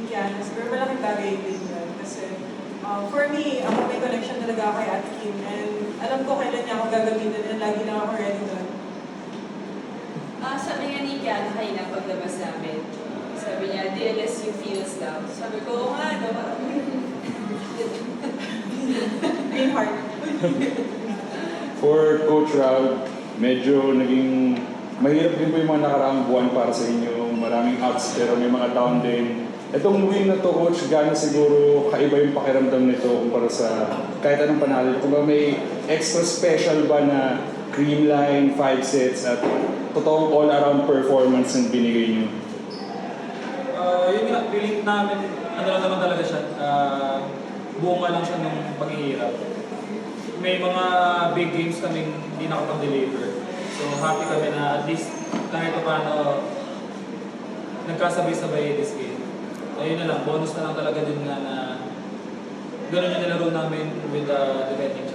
Kiana, siguro malaking bagay din yun. Kasi for me, ako may connection talaga kay Ate Kim and alam ko kailan niya ako gagamitin and lagi lang ako ready doon. Sabi nga ni Kiana kanina paglabas namin, sabi niya, DLSU feels daw. Sabi ko, oo nga, no? Green heart. For Coach Raul, medyo naging mahirap din po yung mga nakaraang buwan para sa inyo. Maraming ups pero may mga down din. Itong win na to, Coach, gano'n siguro kaiba yung pakiramdam nito kumpara sa kahit anong panalo. Kung ba may extra special ba na creamline, 5 sets at totoong all-around performance ang binigay niyo? Yun nga, feeling namin, ano lang naman talaga siya, bunga lang siya ng paghihirap. May mga big games kaming hindi nakapag-deliver. So happy kami na at least kahit pa paano nagkasabay-sabay this game. Ayun na lang, bonus na lang talaga din nga na gano'n yung nilaro namin with the defending champions.